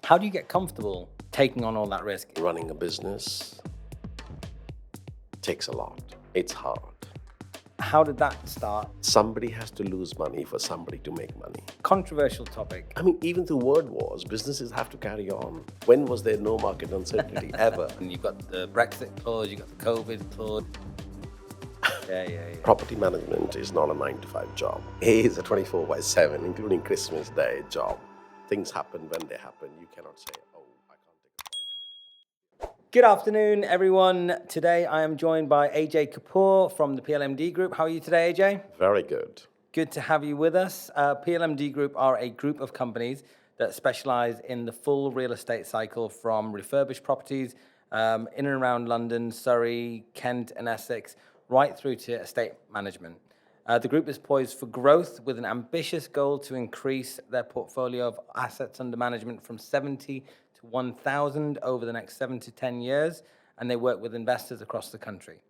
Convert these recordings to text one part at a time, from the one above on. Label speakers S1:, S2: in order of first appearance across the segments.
S1: How do you get comfortable taking on all that risk?
S2: Running a business takes a lot. It's hard.
S1: How did that start?
S2: Somebody has to lose money for somebody to make money.
S1: Controversial topic.
S2: I mean, even through world wars, businesses have to carry on. When was there no market uncertainty ever?
S1: And you've got the Brexit clause, you've got the COVID clause. Yeah.
S2: Property management is not a 9-to-5 job. It is a 24/7, including Christmas Day job. Things happen when they happen. You cannot say, oh, I can't take a call.
S1: Good afternoon, everyone. Today I am joined by Ajay Kapur from the PLMD Group. How are you today, Ajay?
S2: Very good.
S1: Good to have you with us. PLMD Group are a group of companies that specialize in the full real estate cycle, from refurbished properties in and around London, Surrey, Kent and Essex, right through to estate management. The group is poised for growth with an ambitious goal to increase their portfolio of assets under management from 70 to 1,000 over the next 7 to 10 years, and they work with investors across the country.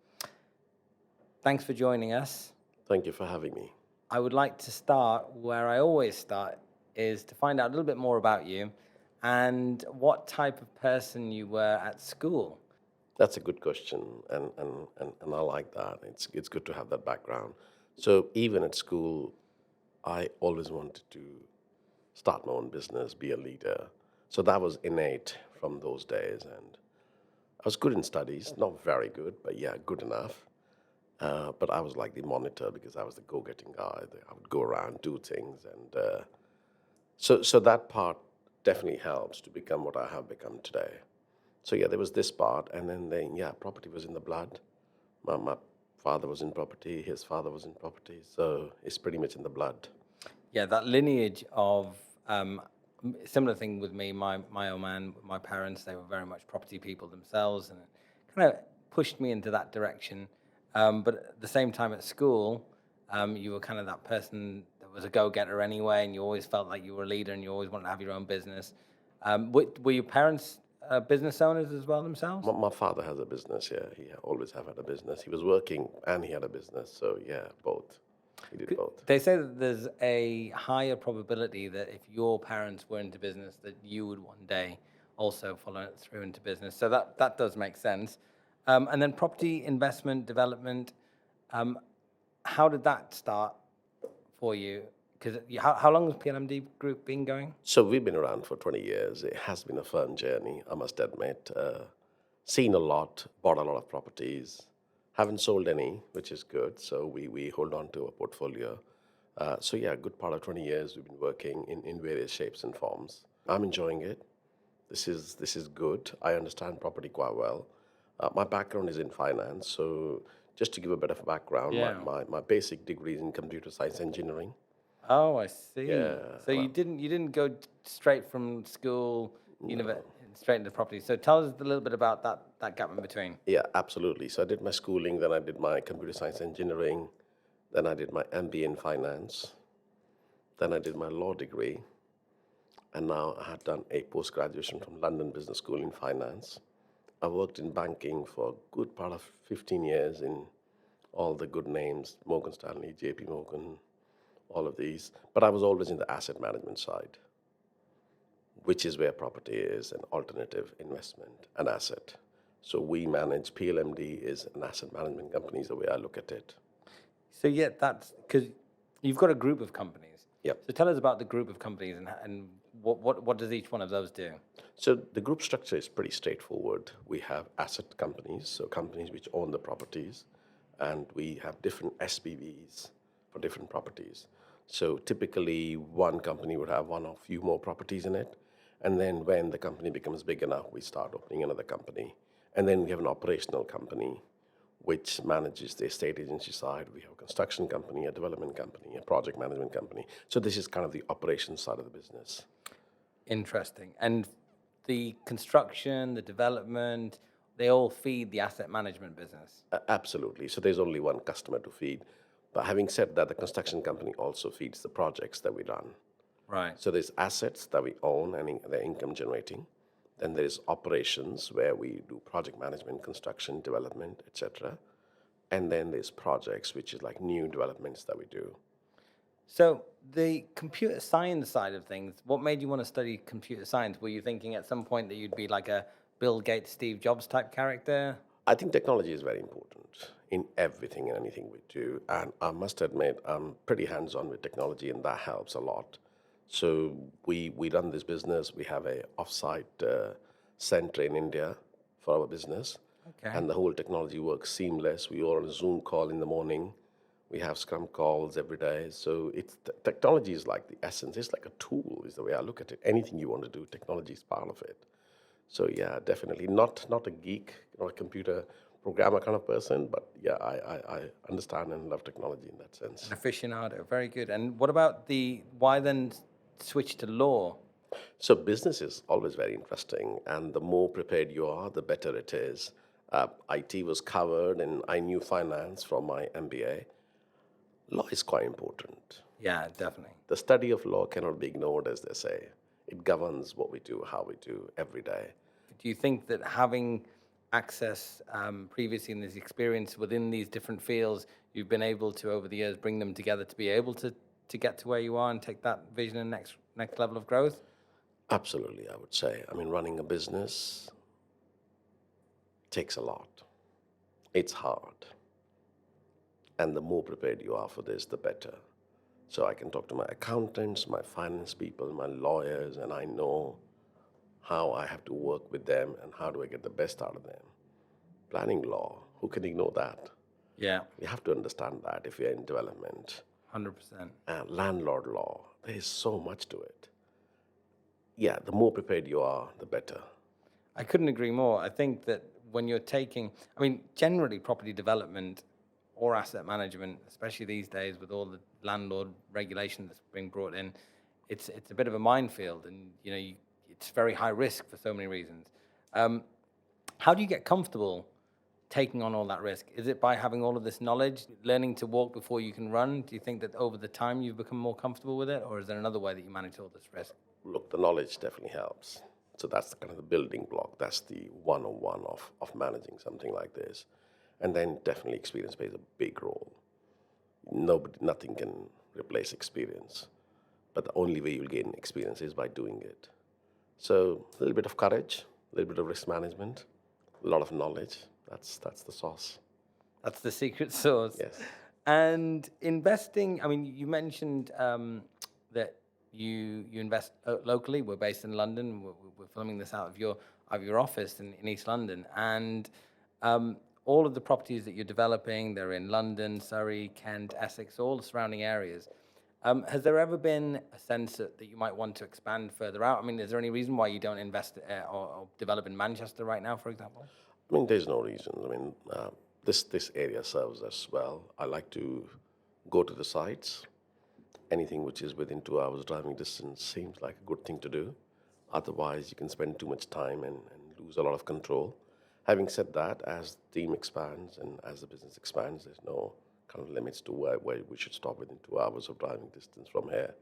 S1: Thanks for joining us.
S2: Thank you for having me.
S1: I would like to start where I always start, is to find out a little bit more about you and what type of person you were at school.
S2: That's a good question, and I like that. It's good to have that background. So even at school, I always wanted to start my own business, be a leader. So that was innate from those days, and I was good in studies, not very good, but yeah, good enough. But I was like the monitor because I was the go-getting guy. I would go around, do things, and so that part definitely helps to become what I have become today. So yeah, there was this part, and then property was in the blood. My father was in property, his father was in property, so it's pretty much in the blood.
S1: Yeah, that lineage of similar thing with me. My old man, my parents, they were very much property people themselves, and it kind of pushed me into that direction. But at the same time, at school, you were kind of that person that was a go-getter anyway, and you always felt like you were a leader, and you always wanted to have your own business. Were your parents business owners as well themselves?
S2: My father has a business, yeah. He always have had a business. He was working and he had a business, so yeah, both. He did both.
S1: They say that there's a higher probability that if your parents were into business, that you would one day also follow it through into business. So that does make sense. And then property investment, development, how did that start for you? Because how long has PLMD Group been going?
S2: So we've been around for 20 years. It has been a fun journey, I must admit. Seen a lot, bought a lot of properties. Haven't sold any, which is good. So we hold on to a portfolio. So yeah, a good part of 20 years we've been working in various shapes and forms. I'm enjoying it. This is good. I understand property quite well. My background is in finance. So just to give a bit of a background, my basic degree is in computer science engineering.
S1: Oh, I see.
S2: Yeah,
S1: So you didn't go straight from school, straight into property. So tell us a little bit about that gap in between.
S2: Yeah, absolutely. So I did my schooling, then I did my computer science engineering, then I did my MBA in finance, then I did my law degree, and now I had done a post-graduation from London Business School in finance. I worked in banking for a good part of 15 years in all the good names, Morgan Stanley, JP Morgan, all of these. But I was always in the asset management side, which is where property is an alternative investment, an asset. So we manage, PLMD is an asset management company, is the way I look at it.
S1: So yeah, that's because you've got a group of companies.
S2: Yep.
S1: So tell us about the group of companies and what does each one of those do?
S2: So the group structure is pretty straightforward. We have asset companies, so companies which own the properties, and we have different SPVs for different properties. So typically one company would have one or few more properties in it, and then when the company becomes big enough, we start opening another company. And then we have an operational company which manages the estate agency side. We have a construction company, a development company, a project management company. So this is kind of the operations side of the business.
S1: Interesting. And the construction, the development, they all feed the asset management business.
S2: Absolutely. So there's only one customer to feed. But having said that, the construction company also feeds the projects that we run.
S1: Right.
S2: So there's assets that we own and they're income generating. Then there's operations where we do project management, construction, development, etc. And then there's projects, which is like new developments that we do.
S1: So the computer science side of things, what made you want to study computer science? Were you thinking at some point that you'd be like a Bill Gates, Steve Jobs type character?
S2: I think technology is very important in everything and anything we do. And I must admit, I'm pretty hands on with technology, and that helps a lot. So we run this business. We have a offsite center in India for our business,
S1: Okay.
S2: and the whole technology works seamless. We are on a Zoom call in the morning. We have Scrum calls every day. So it's technology is like the essence. It's like a tool, is the way I look at it. Anything you want to do, technology is part of it. So yeah, definitely not a geek, not a computer programmer kind of person, but yeah, I understand and love technology in that sense.
S1: An aficionado. Very good. And what about why then switch to law?
S2: So business is always very interesting, and the more prepared you are, the better it is. IT was covered, and I knew finance from my MBA. Law is quite important.
S1: Yeah, definitely.
S2: The study of law cannot be ignored, as they say. It governs what we do, how we do every day.
S1: Do you think that having access previously in this experience within these different fields, you've been able to over the years bring them together to be able to get to where you are and take that vision and next level of growth?
S2: Absolutely, I would say. I mean, running a business takes a lot. It's hard. And the more prepared you are for this, the better. So I can talk to my accountants, my finance people, my lawyers, and I know how I have to work with them and how do I get the best out of them. Planning law, who can ignore that?
S1: Yeah,
S2: We have to understand that if we are in development.
S1: 100%.
S2: And landlord law, there is so much to it. Yeah, the more prepared you are, the better.
S1: I couldn't agree more. I think that when you're I mean, generally property development or asset management, especially these days with all the landlord regulation that's being brought in, it's a bit of a minefield, and it's very high risk for so many reasons. How do you get comfortable taking on all that risk? Is it by having all of this knowledge, learning to walk before you can run? Do you think that over the time you've become more comfortable with it, or is there another way that you manage all this risk?
S2: Look, the knowledge definitely helps. So that's kind of the building block. That's the one-on-one of managing something like this. And then definitely experience plays a big role. Nothing can replace experience. But the only way you'll gain experience is by doing it. So a little bit of courage, a little bit of risk management, a lot of knowledge. That's the sauce.
S1: That's the secret sauce.
S2: Yes.
S1: And investing, I mean, you mentioned that you invest locally. We're based in London. We're filming this out of your office in East London, and all of the properties that you're developing, they're in London, Surrey, Kent, Essex, all the surrounding areas. Has there ever been a sense that you might want to expand further out? I mean, is there any reason why you don't invest or develop in Manchester right now, for example?
S2: I mean, there's no reason. I mean, this area serves us well. I like to go to the sites. Anything which is within 2 hours driving distance seems like a good thing to do. Otherwise, you can spend too much time and lose a lot of control. Having said that, as the team expands and as the business expands, there's no kind of limits to where we should stop within 2 hours of driving distance from here.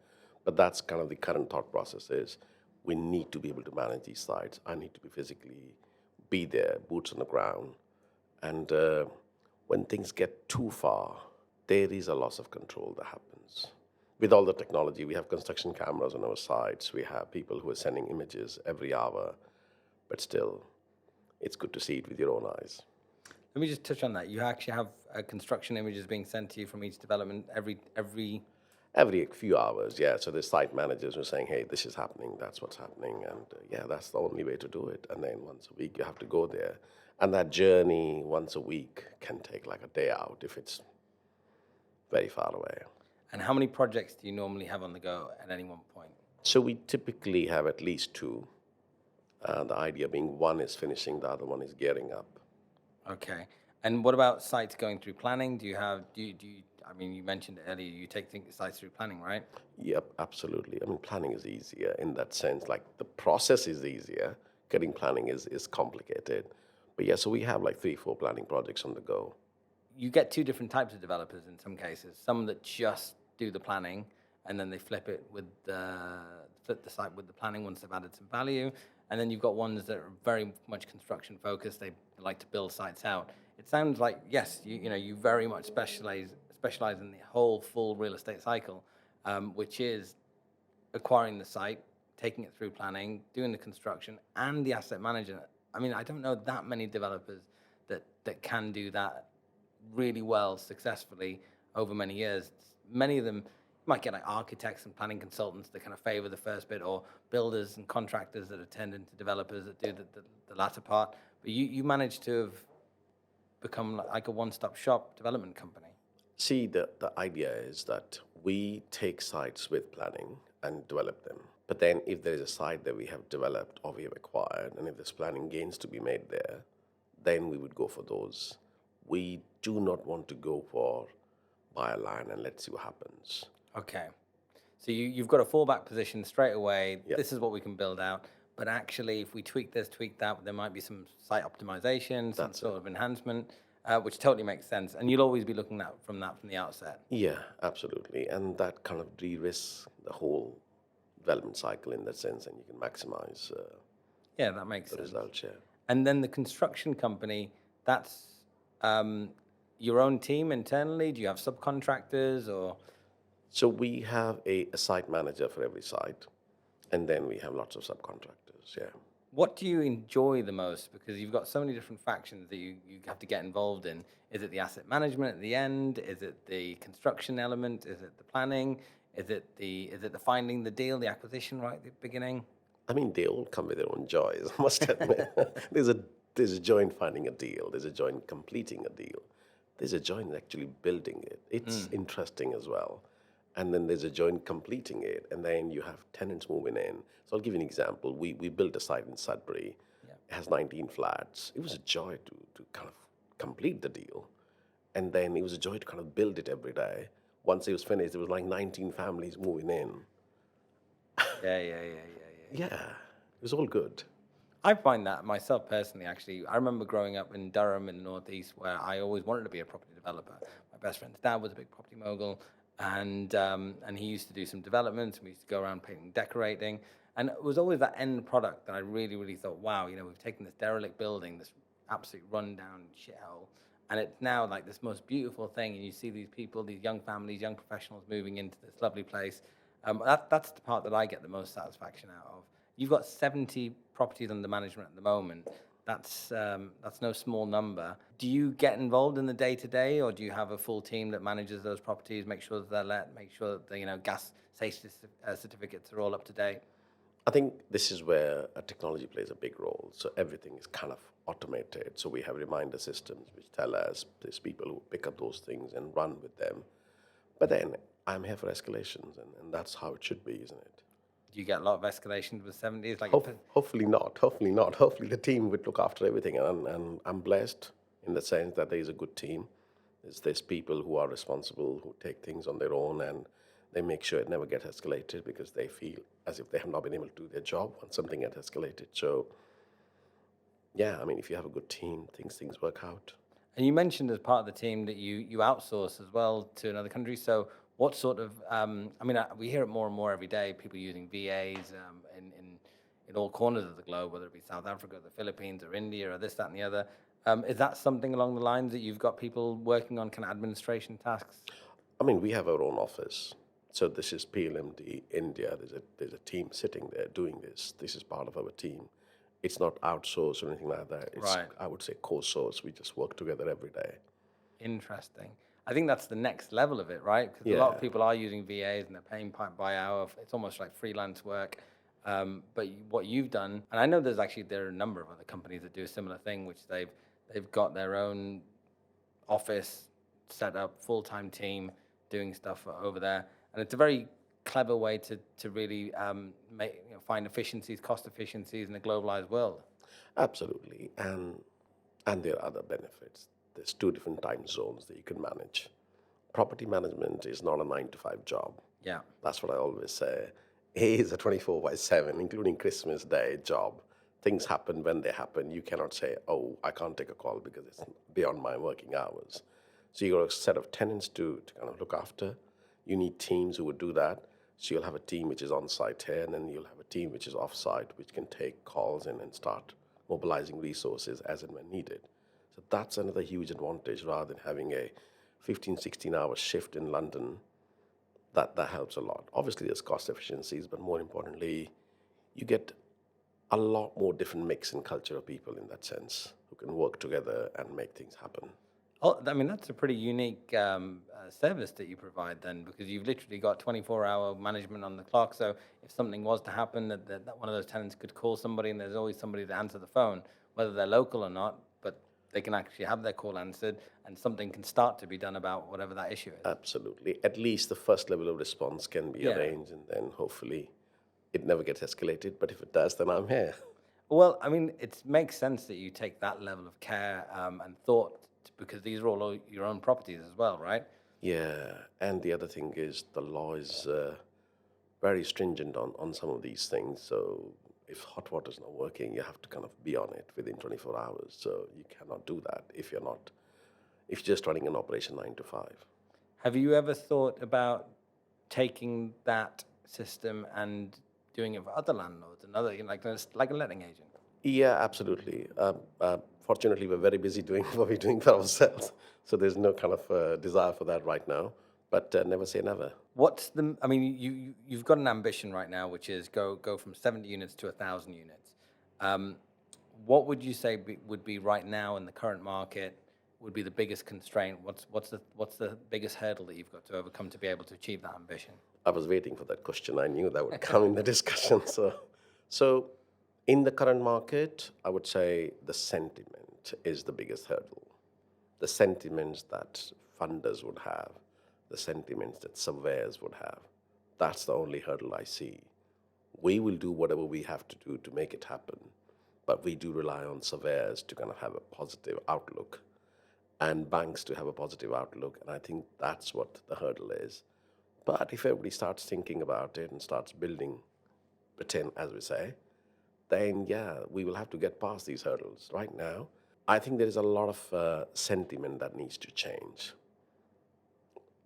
S2: But that's kind of the current thought process is we need to be able to manage these sites. I need to be physically be there, boots on the ground. And when things get too far, there is a loss of control that happens. With all the technology, we have construction cameras on our sites. We have people who are sending images every hour. But still, it's good to see it with your own eyes.
S1: Let me just touch on that. You actually have construction images being sent to you from each development every.
S2: Every few hours, yeah. So the site managers are saying, hey, this is happening, that's what's happening. And yeah, that's the only way to do it. And then once a week, you have to go there. And that journey once a week can take like a day out if it's very far away.
S1: And how many projects do you normally have on the go at any one point?
S2: So we typically have at least two. The idea being one is finishing, the other one is gearing up.
S1: Okay. And what about sites going through planning? Do you, I mean, you mentioned earlier, you take sites through planning, right?
S2: Yep, absolutely. I mean, planning is easier in that sense. Like the process is easier. Getting planning is complicated. But yeah, so we have like 3-4 planning projects on the go.
S1: You get two different types of developers in some cases. Some that just do the planning and then they flip the site with the planning once they've added some value. And then you've got ones that are very much construction focused. They like to build sites out. It sounds like, yes, you very much specialize in the whole full real estate cycle. which is acquiring the site, taking it through planning, doing the construction, and the asset management. I mean, I don't know that many developers that can do that really well successfully over many years. Many of them might get like architects and planning consultants that kind of favor the first bit, or builders and contractors that are turned into developers that do the latter part. But you managed to have become like a one-stop shop development company.
S2: See, the idea is that we take sites with planning and develop them. But then if there is a site that we have developed or we have acquired, and if there's planning gains to be made there, then we would go for those. We do not want to go for buy a land and let's see what happens.
S1: Okay. So you've got a fallback position straight away.
S2: Yeah.
S1: This is what we can build out. But actually, if we tweak this, tweak that, there might be some site optimization, some sort of enhancement, which totally makes sense. And you'll always be looking at from the outset.
S2: Yeah, absolutely. And that kind of de-risks the whole development cycle in that sense, and you can maximize
S1: Yeah, that makes
S2: the
S1: sense.
S2: results. Yeah.
S1: And then the construction company, that's your own team internally? Do you have subcontractors or?
S2: So we have a site manager for every site, and then we have lots of subcontractors. Yeah.
S1: What do you enjoy the most? Because you've got so many different factions that you have to get involved in. Is it the asset management at the end? Is it the construction element? Is it the planning? Is it the finding the deal, the acquisition right at the beginning?
S2: I mean, they all come with their own joys, I must admit. There's a joy in finding a deal. There's a joy in completing a deal. There's a joy in actually building it. It's interesting as well. And then there's a joy in completing it. And then you have tenants moving in. So I'll give you an example. We built a site in Sudbury. Yeah. It has 19 flats. It was a joy to kind of complete the deal. And then it was a joy to kind of build it every day. Once it was finished, there was like 19 families moving in.
S1: Yeah.
S2: Yeah, it was all good.
S1: I find that myself personally, actually. I remember growing up in Durham in the Northeast where I always wanted to be a property developer. My best friend's dad was a big property mogul, and he used to do some developments, and we used to go around painting, decorating. And it was always that end product that I really, really thought, wow, we've taken this derelict building, this absolute rundown shithole, and it's now like this most beautiful thing, and you see these people, these young families, young professionals moving into this lovely place. That's the part that I get the most satisfaction out of. You've got 70 properties under management at the moment. That's no small number. Do you get involved in the day-to-day, or do you have a full team that manages those properties, make sure that they're let, make sure that the gas safety certificates are all up to date?
S2: I think this is where technology plays a big role. So everything is kind of automated. So we have reminder systems which tell us there's people who pick up those things and run with them. But then I'm here for escalations, and that's how it should be, isn't it?
S1: Do you get a lot of escalations with 70s?
S2: Hopefully not. Hopefully not. Hopefully the team would look after everything. And I'm blessed in the sense that there is a good team. There's people who are responsible, who take things on their own, and they make sure it never gets escalated because they feel as if they have not been able to do their job when something gets escalated. So, yeah, I mean, if you have a good team, things work out.
S1: And you mentioned as part of the team that you outsource as well to another country. So what sort of, we hear it more and more every day, people using VAs in all corners of the globe, whether it be South Africa, the Philippines, or India, or this, that, and the other. Is that something along the lines that you've got people working on kind of administration tasks?
S2: I mean, we have our own office. So this is PLMD India. There's a team sitting there doing this. This is part of our team. It's not outsourced or anything like that. It's,
S1: right.
S2: I would say, co-sourced. We just work together every day.
S1: Interesting. I think that's the next level of it, right? Because a lot of people are using VAs and they're paying by hour. It's almost like freelance work. But what you've done, and I know there are a number of other companies that do a similar thing, which they've got their own office set up, full-time team doing stuff over there. And it's a very clever way to really find efficiencies, cost efficiencies in a globalized world.
S2: Absolutely. And there are other benefits. There's 2 different time zones that you can manage. Property management is not a 9-to-5 job.
S1: Yeah.
S2: That's what I always say. It is a 24/7, including Christmas Day job. Things happen when they happen. You cannot say, oh, I can't take a call because it's beyond my working hours. So you got a set of tenants to kind of look after. You need teams who would do that. So you'll have a team which is on site here, and then you'll have a team which is off site, which can take calls and start mobilizing resources as and when needed. So that's another huge advantage rather than having a 15, 16-hour shift in London. that helps a lot. Obviously, there's cost efficiencies, but more importantly, you get a lot more different mix and culture of people in that sense who can work together and make things happen.
S1: Oh, I mean, that's a pretty unique service that you provide then, because you've literally got 24-hour management on the clock. So if something was to happen, that one of those tenants could call somebody, and there's always somebody to answer the phone, whether they're local or not, but they can actually have their call answered, and something can start to be done about whatever that issue is.
S2: Absolutely. At least the first level of response can be
S1: Yeah.
S2: arranged, and then hopefully it never gets escalated. But if it does, then I'm here.
S1: Well, I mean, it makes sense that you take that level of care and thought, because these are all your own properties as well, right?
S2: Yeah. And the other thing is the law is very stringent on some of these things. So if hot water is not working, you have to kind of be on it within 24 hours. So you cannot do that if if you're just running an operation 9 to 5.
S1: Have you ever thought about taking that system and doing it for other landlords and other, like a letting agent?
S2: Yeah, absolutely. Fortunately, we're very busy doing what we're doing for ourselves. So there's no kind of desire for that right now. But never say never.
S1: I mean, you've got an ambition right now, which is go from 70 units to 1,000 units. What would you say would be right now in the current market would be the biggest constraint? What's the biggest hurdle that you've got to overcome to be able to achieve that ambition?
S2: I was waiting for that question. I knew that would come in the discussion. So in the current market, I would say the sentiment is the biggest hurdle. The sentiments that funders would have, the sentiments that surveyors would have. That's the only hurdle I see. We will do whatever we have to do to make it happen, but we do rely on surveyors to kind of have a positive outlook and banks to have a positive outlook, and I think that's what the hurdle is. But if everybody starts thinking about it and starts building, pretend, as we say, then yeah, we will have to get past these hurdles. Right now, I think there is a lot of sentiment that needs to change.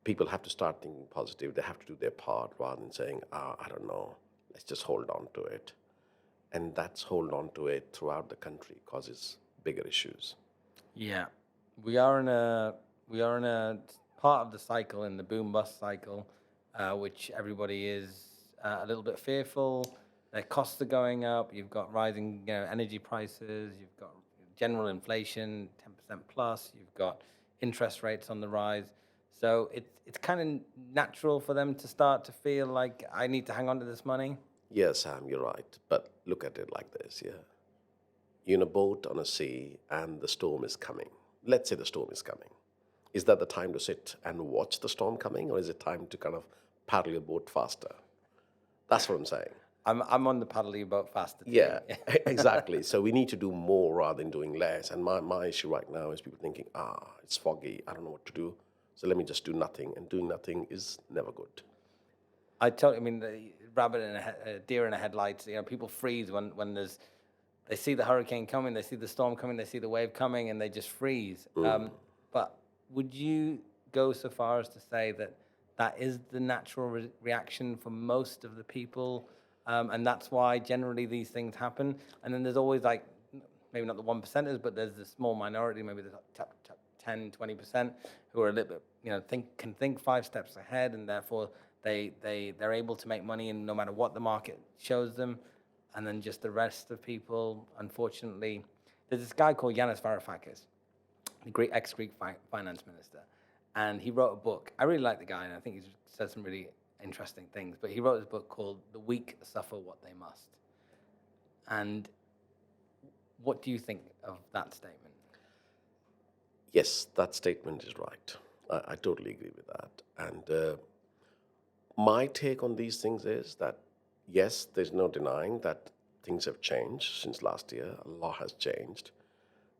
S2: People have to start thinking positive. They have to do their part rather than saying, I don't know, let's just hold on to it. And that's hold on to it throughout the country causes bigger issues.
S1: Yeah, we are in a part of the cycle, in the boom bust cycle, which everybody is a little bit fearful. Their costs are going up. You've got rising, energy prices. You've got general inflation, 10% plus. You've got interest rates on the rise. So it's kind of natural for them to start to feel like, I need to hang on to this money.
S2: Yes, Sam, you're right. But look at it like this, yeah. You're in a boat on a sea and the storm is coming. Let's say the storm is coming. Is that the time to sit and watch the storm coming, or is it time to kind of paddle your boat faster? That's what I'm saying.
S1: I'm on the paddle your boat faster team.
S2: Yeah, exactly. So we need to do more rather than doing less. And my issue right now is people thinking, it's foggy, I don't know what to do, so let me just do nothing. And doing nothing is never good.
S1: I mean, the rabbit and a deer in a headlights. People freeze when they see the hurricane coming, they see the storm coming, they see the wave coming, and they just freeze. But would you go so far as to say that is the natural reaction for most of the people, and that's why generally these things happen? And then there's always, like, maybe not the 1%ers, but there's the small minority, maybe the top 10, 20%, who are a little bit, can think 5 steps ahead, and therefore they're able to make money, and no matter what the market shows them. And then just the rest of people, unfortunately, there's this guy called Yanis Varoufakis, the Greek ex-Greek finance minister, and he wrote a book. I really like the guy, and I think he's said some really interesting things. But he wrote this book called "The Weak Suffer What They Must." And what do you think of that statement?
S2: Yes, that statement is right. I totally agree with that. And my take on these things is that, yes, there's no denying that things have changed since last year. A lot has changed.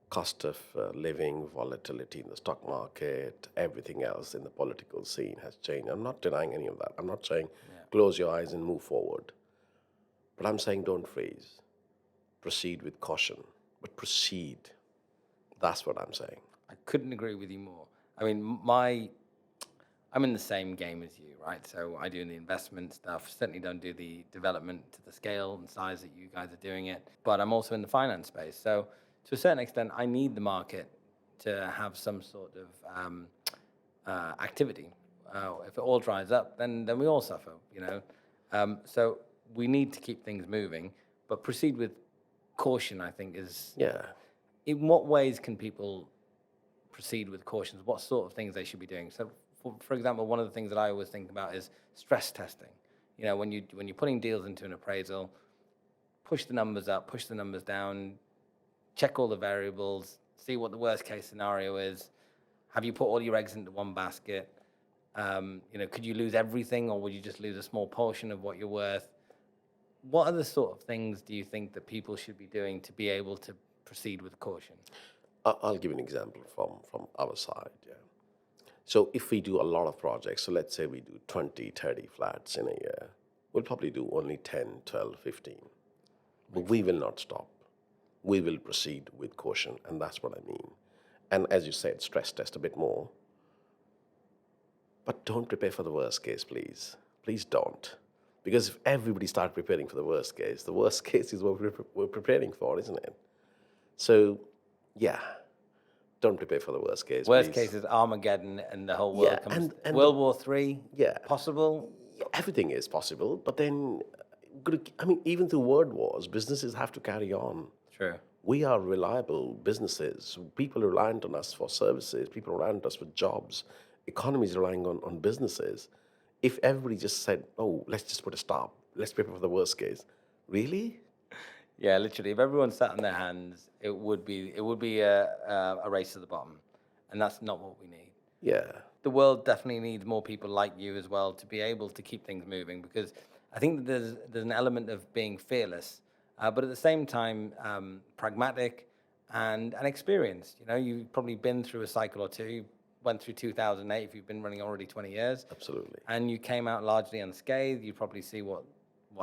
S2: Cost of living, volatility in the stock market, everything else in the political scene has changed. I'm not denying any of that. I'm not saying close your eyes and move forward. But I'm saying don't freeze. Proceed with caution, but proceed. That's what I'm saying.
S1: I couldn't agree with you more. I mean, I'm in the same game as you, right? So I do the investment stuff. Certainly don't do the development to the scale and size that you guys are doing it. But I'm also in the finance space. So to a certain extent, I need the market to have some sort of activity. If it all dries up, then we all suffer, you know. So we need to keep things moving, but proceed with caution, I think, is...
S2: Yeah.
S1: In what ways can people proceed with cautions? What sort of things they should be doing? So, for example, one of the things that I always think about is stress testing. You know, when you're putting deals into an appraisal, push the numbers up, push the numbers down, check all the variables, see what the worst case scenario is. Have you put all your eggs into one basket? You know, could you lose everything, or would you just lose a small portion of what you're worth? What are the sort of things do you think that people should be doing to be able to proceed with caution?
S2: I'll give you an example from our side. Yeah. So if we do a lot of projects, so let's say we do 20, 30 flats in a year, we'll probably do only 10, 12, 15. But we will not stop. We will proceed with caution, and that's what I mean. And as you said, stress test a bit more. But don't prepare for the worst case, please. Please don't. Because if everybody starts preparing for the worst case is what we're preparing for, isn't it? So, yeah, don't prepare for the worst case.
S1: Worst
S2: please.
S1: case is Armageddon and the whole world
S2: Yeah,
S1: comes.
S2: and
S1: World War III.
S2: Yeah.
S1: Possible.
S2: Yeah, everything is possible, but then, I mean, even through world wars, businesses have to carry on.
S1: True.
S2: We are reliable businesses. People are reliant on us for services. People are reliant on us for jobs. Economy is relying on businesses. If everybody just said, "Oh, let's just put a stop. Let's prepare for the worst case," really?
S1: Yeah, literally. If everyone sat on their hands, it would be a race to the bottom, and that's not what we need.
S2: Yeah.
S1: The world definitely needs more people like you as well to be able to keep things moving, because I think that there's an element of being fearless, but at the same time pragmatic and experienced. You know, you've probably been through a cycle or two. You went through 2008 if you've been running already 20 years.
S2: Absolutely.
S1: And you came out largely unscathed. You probably see what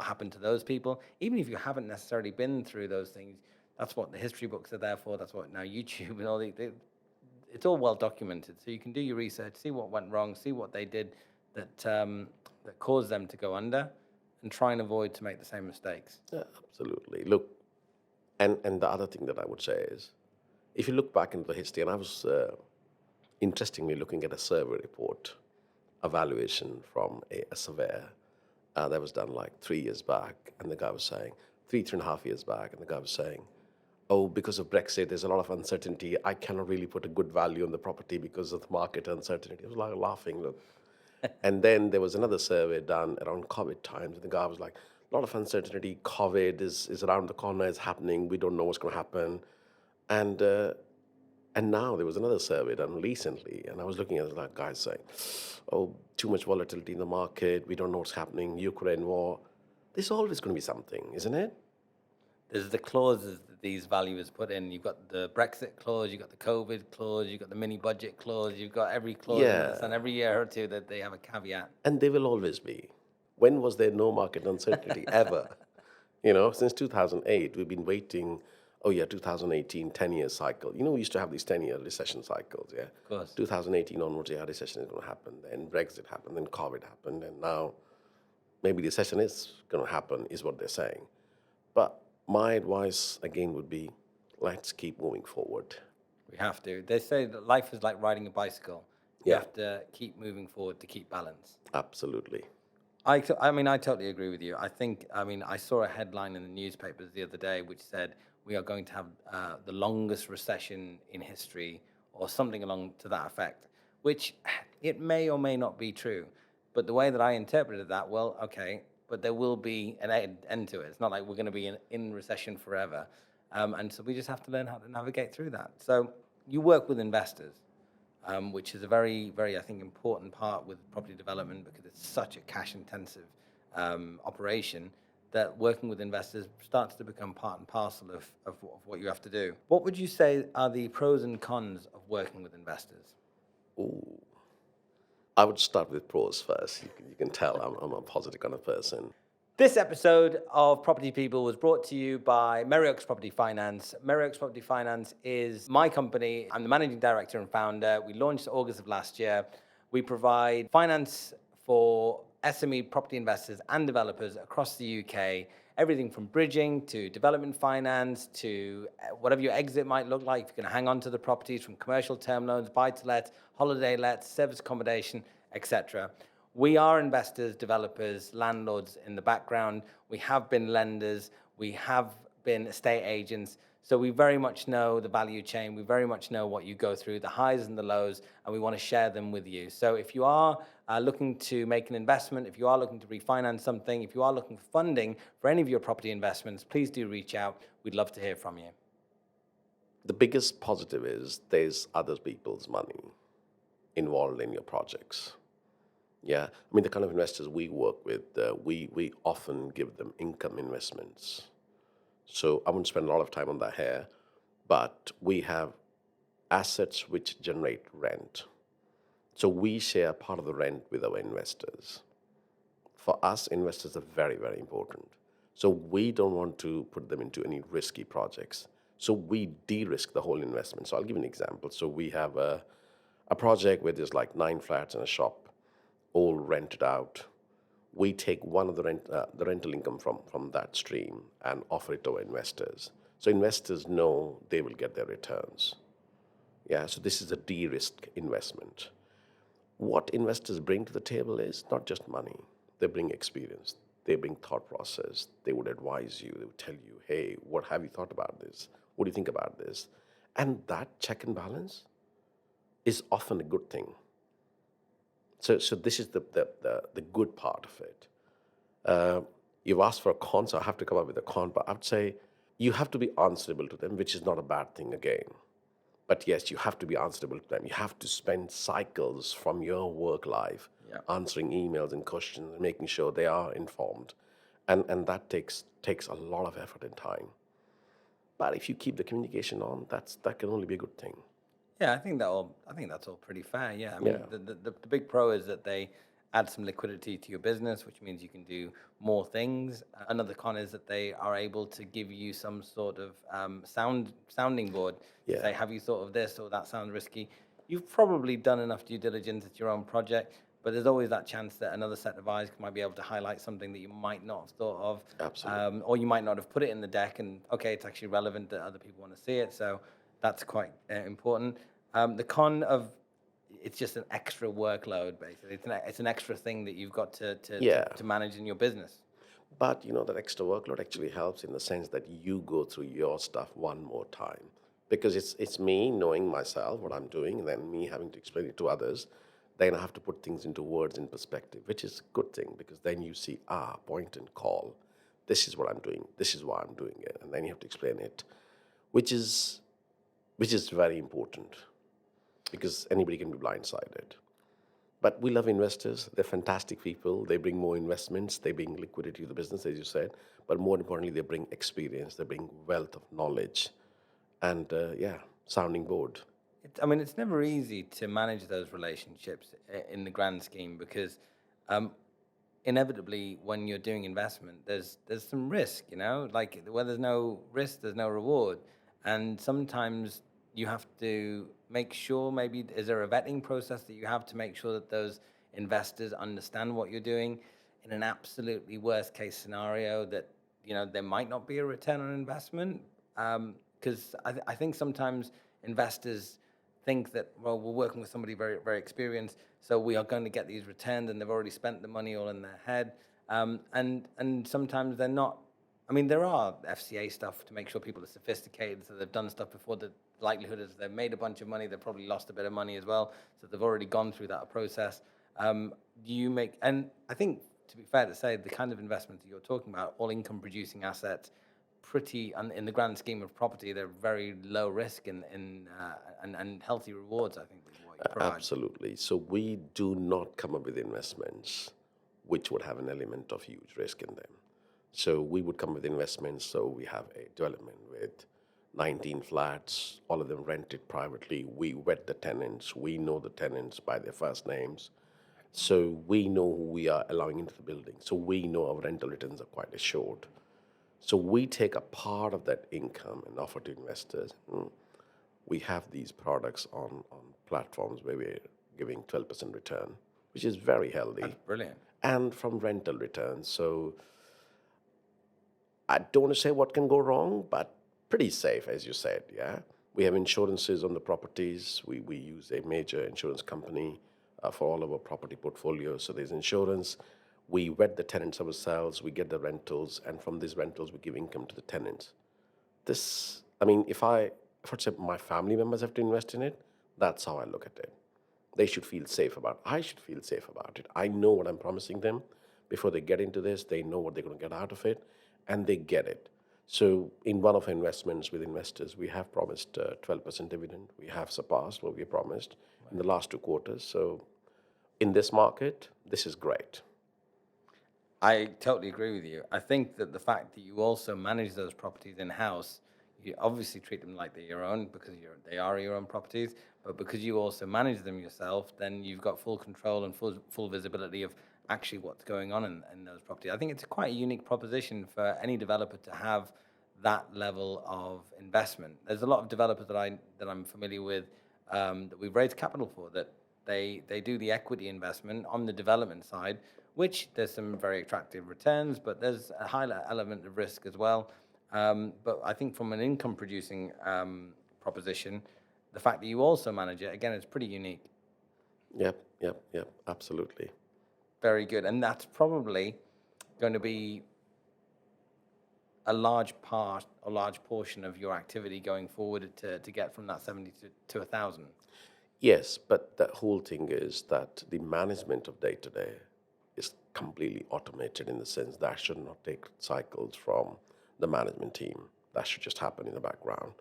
S1: happened to those people. Even if you haven't necessarily been through those things, that's what the history books are there for. That's what now YouTube and all it's all well documented. So you can do your research, see what went wrong, see what they did that caused them to go under, and try and avoid to make the same mistakes.
S2: Yeah, absolutely. Look, and the other thing that I would say is, if you look back into the history, and I was interestingly looking at a survey report, evaluation from a surveyor that was done like 3 years back, and the guy was saying, 3.5 years back, and the guy was saying, "Oh, because of Brexit, there's a lot of uncertainty. I cannot really put a good value on the property because of the market uncertainty." I was like laughing, look. And then there was another survey done around COVID times, and the guy was like, "A lot of uncertainty. COVID is around the corner. It's happening. We don't know what's going to happen." And now there was another survey done recently, and I was looking at that guy saying, "Oh, too much volatility in the market. We don't know what's happening. Ukraine war." There's always going to be something, isn't it?
S1: There's the clauses that these valuers put in. You've got the Brexit clause, you've got the COVID clause, you've got the mini budget clause, you've got every clause,
S2: Yeah.
S1: and every year or two that they have a caveat.
S2: And they will always be. When was there no market uncertainty ever? You know, since 2008, we've been waiting. Oh yeah, 2018, 10-year cycle. You know, we used to have these 10-year recession cycles, yeah?
S1: Of course.
S2: 2018 onwards, yeah, recession is going to happen. Then Brexit happened, then COVID happened, and now maybe recession is going to happen, is what they're saying. But my advice, again, would be, let's keep moving forward.
S1: We have to. They say that life is like riding a bicycle. You
S2: Yeah.
S1: have to keep moving forward to keep balance.
S2: Absolutely.
S1: I mean, I totally agree with you. I saw a headline in the newspapers the other day which said we are going to have the longest recession in history, or something along to that effect, which it may or may not be true. But the way that I interpreted that, well, okay, but there will be an end to it. It's not like we're going to be in recession forever. And so we just have to learn how to navigate through that. So you work with investors, which is a very, very, I think, important part with property development, because it's such a cash-intensive operation that working with investors starts to become part and parcel of what you have to do. What would you say are the pros and cons of working with investors?
S2: Ooh. I would start with pros first. You can tell I'm a positive kind of person.
S1: This episode of Property People was brought to you by Merriock's Property Finance. Merriock's Property Finance is my company. I'm the managing director and founder. We launched August of last year. We provide finance for SME property investors and developers across the UK. Everything from bridging to development finance to whatever your exit might look like. If you're going to hang on to the properties, from commercial term loans, buy-to-let, holiday lets, service accommodation, etc. We are investors, developers, landlords in the background. We have been lenders. We have been estate agents. So we very much know the value chain. We very much know what you go through, the highs and the lows, and we want to share them with you. So if you are looking to make an investment, if you are looking to refinance something, if you are looking for funding for any of your property investments, please do reach out. We'd love to hear from you.
S2: The biggest positive is there's other people's money involved in your projects. Yeah, I mean, the kind of investors we work with, we often give them income investments. So I won't spend a lot of time on that here, but we have assets which generate rent. So we share part of the rent with our investors. For us, investors are very, very important. So we don't want to put them into any risky projects. So we de-risk the whole investment. So I'll give you an example. So we have a project where there's like 9 flats and a shop, all rented out. We take one of the rental income from that stream and offer it to our investors. So investors know they will get their returns. Yeah, so this is a de-risk investment. What investors bring to the table is not just money. They bring experience. They bring thought process. They would advise you. They would tell you, hey, what have you thought about this? What do you think about this? And that check and balance is often a good thing. So this is the good part of it. You've asked for a con, so I have to come up with a con, but I would say you have to be answerable to them, which is not a bad thing again. But yes, you have to be answerable to them. You have to spend cycles from your work life answering emails and questions and making sure they are informed. And that takes a lot of effort and time. But if you keep the communication on, that can only be a good thing.
S1: Yeah, I think that's all pretty fair. Yeah, I mean,
S2: Yeah.
S1: the big pro is that they add some liquidity to your business, which means you can do more things. Another con is that they are able to give you some sort of sounding board to
S2: Yeah.
S1: say, have you thought of this, or that sounds risky? You've probably done enough due diligence at your own project, but there's always that chance that another set of eyes might be able to highlight something that you might not have thought of.
S2: Absolutely.
S1: Or you might not have put it in the deck, and okay, it's actually relevant that other people want to see it. So that's quite important. The con of it's just an extra workload, basically. It's an extra thing that you've got to manage in your business.
S2: But that extra workload actually helps in the sense that you go through your stuff one more time. Because it's me knowing myself, what I'm doing, and then me having to explain it to others. Then I have to put things into words in perspective, which is a good thing because then you see, point and call. This is what I'm doing. This is why I'm doing it. And then you have to explain it, which is very important because anybody can be blindsided. But we love investors. They're fantastic people. They bring more investments. They bring liquidity to the business, as you said. But more importantly, they bring experience. They bring wealth of knowledge. And sounding board.
S1: It's never easy to manage those relationships in the grand scheme because inevitably when you're doing investment, there's some risk, like where there's no risk, there's no reward. And sometimes you have to make sure, maybe, is there a vetting process that you have to make sure that those investors understand what you're doing in an absolutely worst case scenario that, there might not be a return on investment? Because I think sometimes investors think that, well, we're working with somebody very, very experienced, so we are going to get these returns, and they've already spent the money all in their head. And sometimes they're not. I mean, there are FCA stuff to make sure people are sophisticated, so they've done stuff before. The likelihood is they've made a bunch of money, they've probably lost a bit of money as well, so they've already gone through that process. And I think, to be fair to say, the kind of investments that you're talking about, all income producing assets, pretty, in the grand scheme of property, they're very low risk and healthy rewards, I think, is what you provide.
S2: Absolutely. So we do not come up with investments which would have an element of huge risk in them. So we would come with investments. So we have a development with 19 flats, all of them rented privately. We vet the tenants. We know the tenants by their first names. So we know who we are allowing into the building. So we know our rental returns are quite assured. So we take a part of that income and offer to investors. We have these products on platforms where we're giving 12% return, which is very healthy.
S1: That's brilliant.
S2: And from rental returns. So I don't want to say what can go wrong, but pretty safe, as you said, yeah? We have insurances on the properties. We use a major insurance company for all of our property portfolios. So there's insurance. We vet the tenants ourselves. We get the rentals, and from these rentals, we give income to the tenants. This, I mean, if I say my family members have to invest in it, that's how I look at it. They should feel safe about it. I should feel safe about it. I know what I'm promising them. Before they get into this, they know what they're going to get out of it, and they get it. So in one of our investments with investors, we have promised 12% dividend. We have surpassed what we promised in the last 2 quarters. So in this market, this is great.
S1: I totally agree with you. I think that the fact that you also manage those properties in-house, you obviously treat them like they're your own because they are your own properties, but because you also manage them yourself, then you've got full control and full visibility of actually what's going on in those properties. I think it's quite a unique proposition for any developer to have that level of investment. There's a lot of developers that I'm familiar with that we've raised capital for, that they do the equity investment on the development side, which there's some very attractive returns, but there's a high element of risk as well. But I think from an income producing proposition, the fact that you also manage it, again, it's pretty unique.
S2: Yep, absolutely.
S1: Very good. And that's probably going to be a large portion of your activity going forward to get from that 70 to 1,000.
S2: Yes, but the whole thing is that the management of day-to-day is completely automated in the sense that should not take cycles from the management team. That should just happen in the background,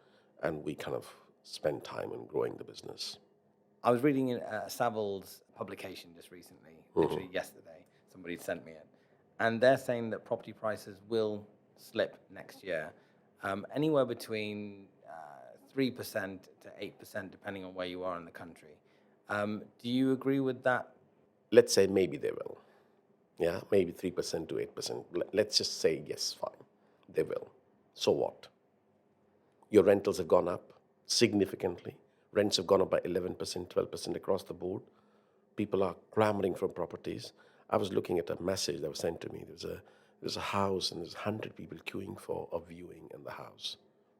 S2: and we kind of spend time in growing the business.
S1: I was reading Savills publication just recently, literally yesterday. Somebody sent me it, and they're saying that property prices will slip next year, anywhere between 3% to 8%, depending on where you are in the country. Do you agree with that?
S2: Let's say maybe they will. Yeah, maybe 3% to 8%. Let's just say yes, fine, they will. So what? Your rentals have gone up significantly. Rents have gone up by 11%, 12% across the board. People are clamoring for properties. I was looking at a message that was sent to me. There's a house and there's 100 people queuing for a viewing in the house.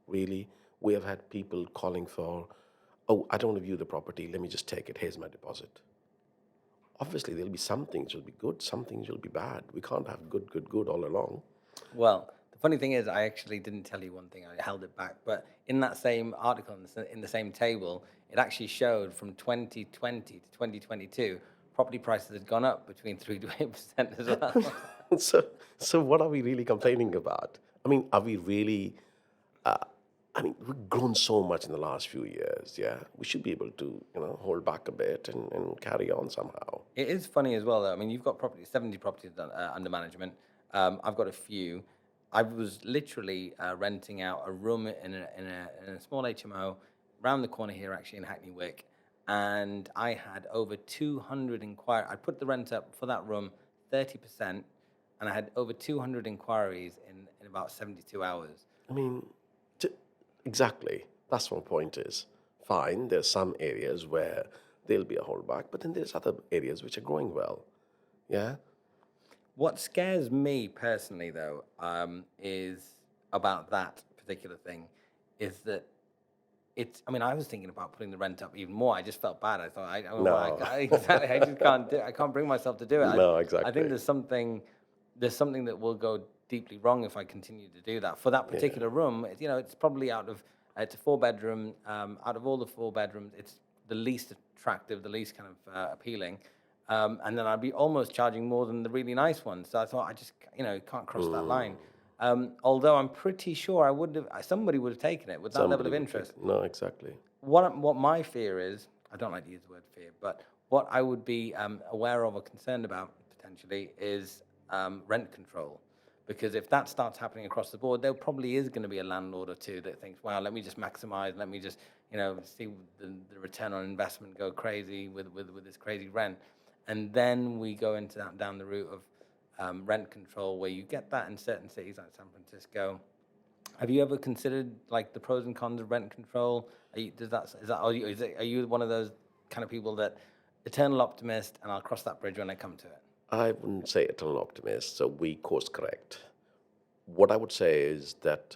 S2: Really? We have had people calling for, oh, I don't want to view the property. Let me just take it. Here's my deposit. Obviously, there'll be some things will be good, some things will be bad. We can't have good all along.
S1: Well, the funny thing is, I actually didn't tell you one thing. I held it back. But in that same article, in the same table, it actually showed from 2020 to 2022, property prices had gone up between 3 to 8% as well.
S2: So what are we really complaining about? I mean, are we really... we've grown so much in the last few years, yeah? We should be able to, hold back a bit and carry on somehow.
S1: It is funny as well, though. I mean, you've got 70 properties under management. I've got a few. I was literally renting out a room in a small HMO around the corner here, actually, in Hackney Wick. And I had over 200 inquiries. I put the rent up for that room 30%, and I had over 200 inquiries in about 72 hours.
S2: I mean... Exactly. That's what my point is. Fine, there's some areas where there'll be a holdback, but then there's other areas which are growing well. Yeah?
S1: What scares me personally, though, is about that particular thing, is that I was thinking about putting the rent up even more. I just felt bad. I thought, exactly. I just can't do it. I can't bring myself to do it.
S2: No, exactly.
S1: I think there's something that will go deeply wrong if I continue to do that. For that particular room, it's probably it's a 4-bedroom. Out of all the 4 bedrooms, it's the least attractive, the least kind of appealing. And then I'd be almost charging more than the really nice ones. So I thought, I just, can't cross that line. Although I'm pretty sure somebody would have taken it with that level of interest.
S2: No, exactly.
S1: What my fear is, I don't like to use the word fear, but what I would be aware of or concerned about potentially is rent control. Because if that starts happening across the board, there probably is going to be a landlord or two that thinks, wow, let me just maximize, let me just, see the return on investment go crazy with this crazy rent. And then we go into down the route of rent control, where you get that in certain cities like San Francisco. Have you ever considered like the pros and cons of rent control? Are you one of those kind of people that eternal optimist, and I'll cross that bridge when I come to it?
S2: I wouldn't say eternal optimist, so we course correct. What I would say is that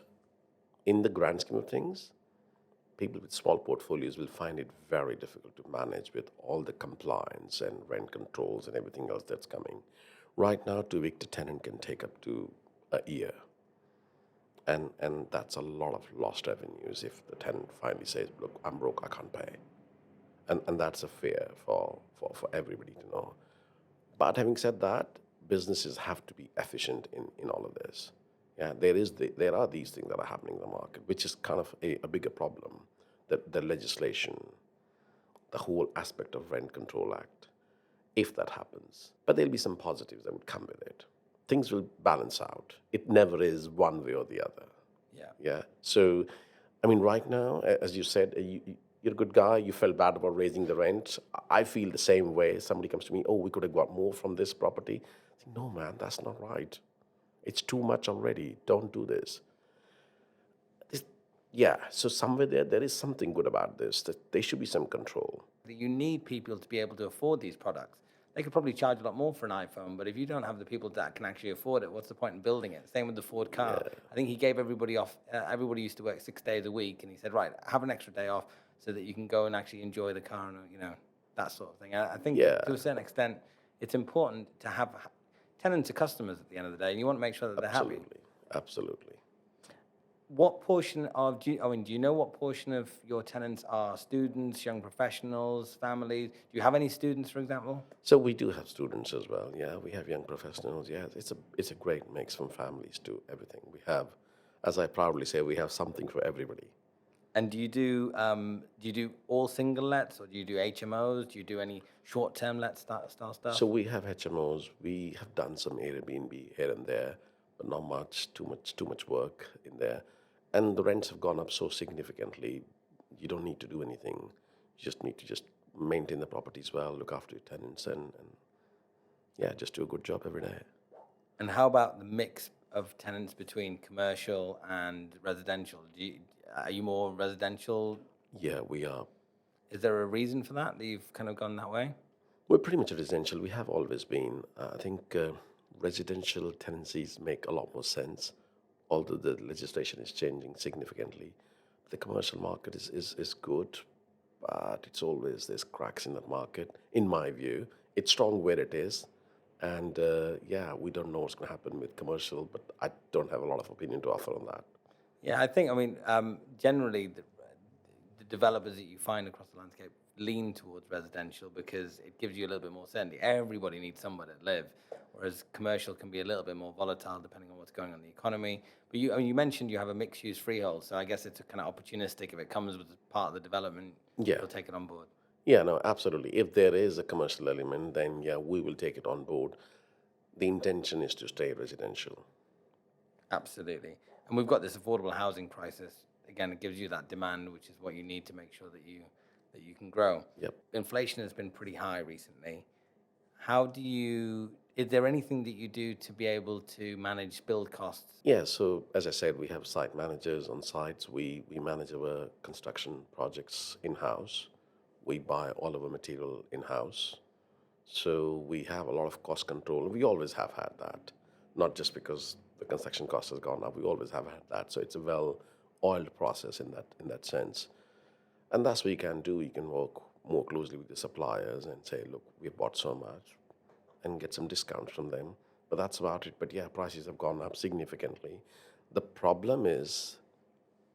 S2: in the grand scheme of things, people with small portfolios will find it very difficult to manage with all the compliance and rent controls and everything else that's coming. Right now, to evict a tenant can take up to a year. And that's a lot of lost revenues if the tenant finally says, look, I'm broke, I can't pay. And that's a fear for everybody to know. But having said that, businesses have to be efficient in all of this. Yeah, there are these things that are happening in the market, which is kind of a bigger problem. The legislation, the whole aspect of Rent Control Act, if that happens. But there'll be some positives that would come with it. Things will balance out. It never is one way or the other.
S1: Yeah.
S2: Yeah. So, I mean, right now, as you said, you're a good guy. You felt bad about raising the rent. I feel the same way. Somebody comes to me, oh, we could have got more from this property. I think, no, man, that's not right. It's too much already. Don't do this. Yeah, so somewhere there is something good about this, that there should be some control.
S1: You need people to be able to afford these products. They could probably charge a lot more for an iPhone, but if you don't have the people that can actually afford it, what's the point in building it? Same with the Ford car. Yeah. I think he gave everybody off, everybody used to work 6 days a week, and he said, right, have an extra day off so that you can go and actually enjoy the car and, that sort of thing. I think to a certain extent, it's important to have tenants are customers at the end of the day, and you want to make sure that they're happy.
S2: Absolutely.
S1: What portion of, do you know what portion of your tenants are students, young professionals, families? Do you have any students, for example?
S2: So we do have students as well. Yeah, we have young professionals. Yeah, it's a great mix from families to everything. We have, as I proudly say, we have something for everybody.
S1: And do you do all single lets, or do you do HMOs? Do you do any short-term let style stuff?
S2: So we have HMOs. We have done some Airbnb here and there, but not much. Too much work in there. And the rents have gone up so significantly, you don't need to do anything. You just need to just maintain the properties well, look after your tenants, and yeah, just do a good job every day.
S1: And how about the mix of tenants between commercial and residential? Are you more residential?
S2: Yeah, we are.
S1: Is there a reason for that you've kind of gone that way?
S2: We're pretty much residential. We have always been. I think residential tenancies make a lot more sense, although the legislation is changing significantly. The commercial market is good, but it's always, there's cracks in that market, in my view. It's strong where it is, and yeah, we don't know what's going to happen with commercial, but I don't have a lot of opinion to offer on that.
S1: Yeah, I think, generally, the developers that you find across the landscape lean towards residential because it gives you a little bit more certainty. Everybody needs somewhere to live, whereas commercial can be a little bit more volatile depending on what's going on in the economy. But you mentioned you have a mixed-use freehold, so I guess it's a kind of opportunistic. If it comes with part of the development, you'll take it on board.
S2: Yeah, no, absolutely. If there is a commercial element, then yeah, we will take it on board. The intention is to stay residential.
S1: Absolutely. And we've got this affordable housing crisis. Again, it gives you that demand, which is what you need to make sure that you can grow.
S2: Yep.
S1: Inflation has been pretty high recently. Is there anything that you do to be able to manage build costs?
S2: Yeah, so as I said, we have site managers on sites. We manage our construction projects in-house. We buy all of our material in-house. So we have a lot of cost control. We always have had that, not just because the construction cost has gone up. We always have had that. So it's a well-oiled process in that sense. And that's what you can do. You can work more closely with the suppliers and say, look, we've bought so much, and get some discounts from them. But that's about it. But yeah, prices have gone up significantly. The problem is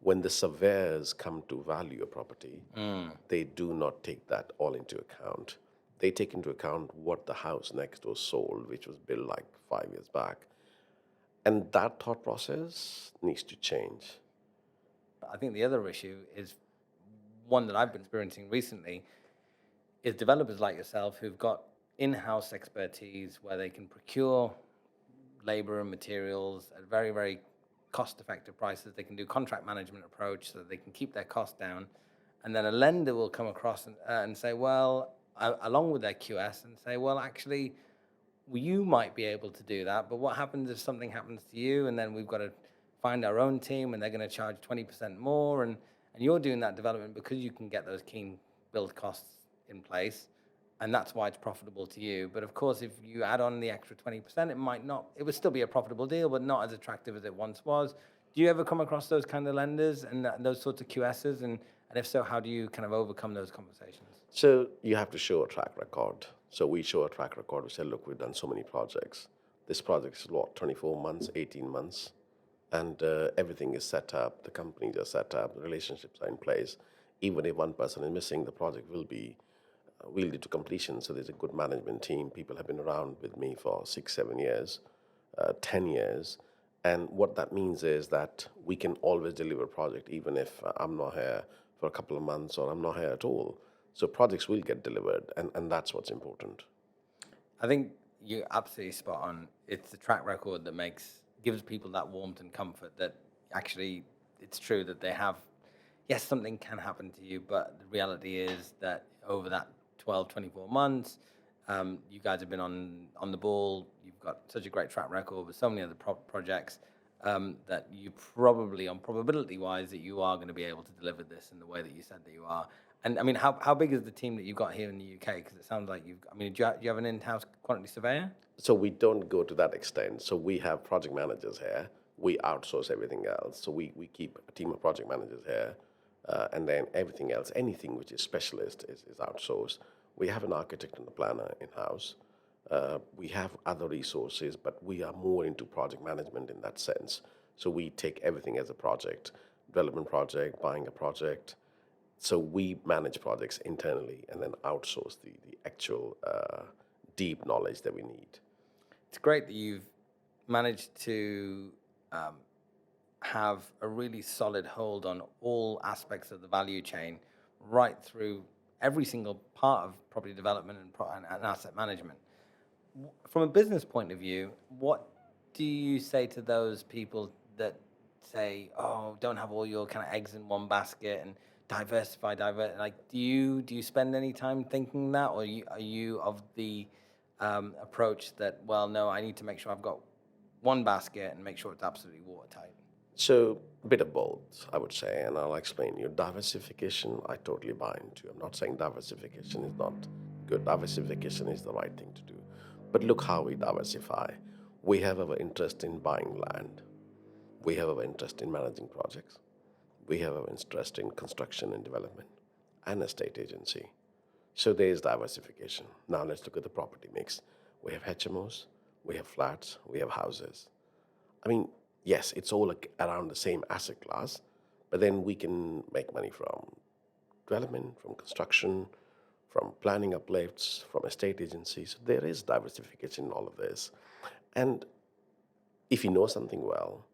S2: when the surveyors come to value a property, they do not take that all into account. They take into account what the house next door sold, which was built like 5 years back. And that thought process needs to change.
S1: I think the other issue is one that I've been experiencing recently is developers like yourself who've got in-house expertise where they can procure labor and materials at very, very cost-effective prices. They can do contract management approach so that they can keep their costs down. And then a lender will come across and say, well, along with their QS, and say, well, actually, you might be able to do that, but what happens if something happens to you, and then we've got to find our own team, and they're going to charge 20% more, and you're doing that development because you can get those keen build costs in place, and that's why it's profitable to you. But of course, if you add on the extra 20%, it would still be a profitable deal, but not as attractive as it once was. Do you ever come across those kind of lenders and those sorts of QSs, and And if so, how do you kind of overcome those conversations?
S2: So you have to show a track record. So we show a track record. We say, look, we've done so many projects. This project is what, 24 months, 18 months? And everything is set up. The companies are set up. The relationships are in place. Even if one person is missing, the project will be wielded to completion. So there's a good management team. People have been around with me for 6, 7 years, 10 years. And what that means is that we can always deliver a project, even if I'm not here for a couple of months or I'm not here at all. So projects will get delivered, and that's what's important.
S1: I think you're absolutely spot on. It's the track record that gives people that warmth and comfort that actually it's true that they have. Yes, something can happen to you, but the reality is that over that 12, 24 months, you guys have been on the ball. You've got such a great track record with so many other projects that you probably, on probability wise, that you are going to be able to deliver this in the way that you said that you are. And I mean, how big is the team that you've got here in the UK? Because it sounds like I mean, do you have an in-house quantity surveyor?
S2: So we don't go to that extent. So we have project managers here. We outsource everything else. So we keep a team of project managers here. And then everything else, anything which is specialist is outsourced. We have an architect and a planner in-house. We have other resources, but we are more into project management in that sense. So we take everything as a project, development project, buying a project. So we manage projects internally and then outsource the actual deep knowledge that we need.
S1: It's great that you've managed to have a really solid hold on all aspects of the value chain, right through every single part of property development and asset management. From a business point of view, what do you say to those people that say, "Oh, don't have all your kind of eggs in one basket and diversify"? Like, do you spend any time thinking that, or are you of the approach that, well, no, I need to make sure I've got one basket and make sure it's absolutely watertight?
S2: So a bit of both, I would say, and I'll explain you. Diversification, I totally buy into. I'm not saying diversification is not good. Diversification is the right thing to do. But look how we diversify. We have our interest in buying land. We have our interest in managing projects. We have our interest in construction and development and estate agency. So there is diversification. Now let's look at the property mix. We have HMOs, we have flats, we have houses. I mean, yes, it's all around the same asset class, but then we can make money from development, from construction, from planning uplifts, from estate agencies. So there is diversification in all of this. And if you know something well,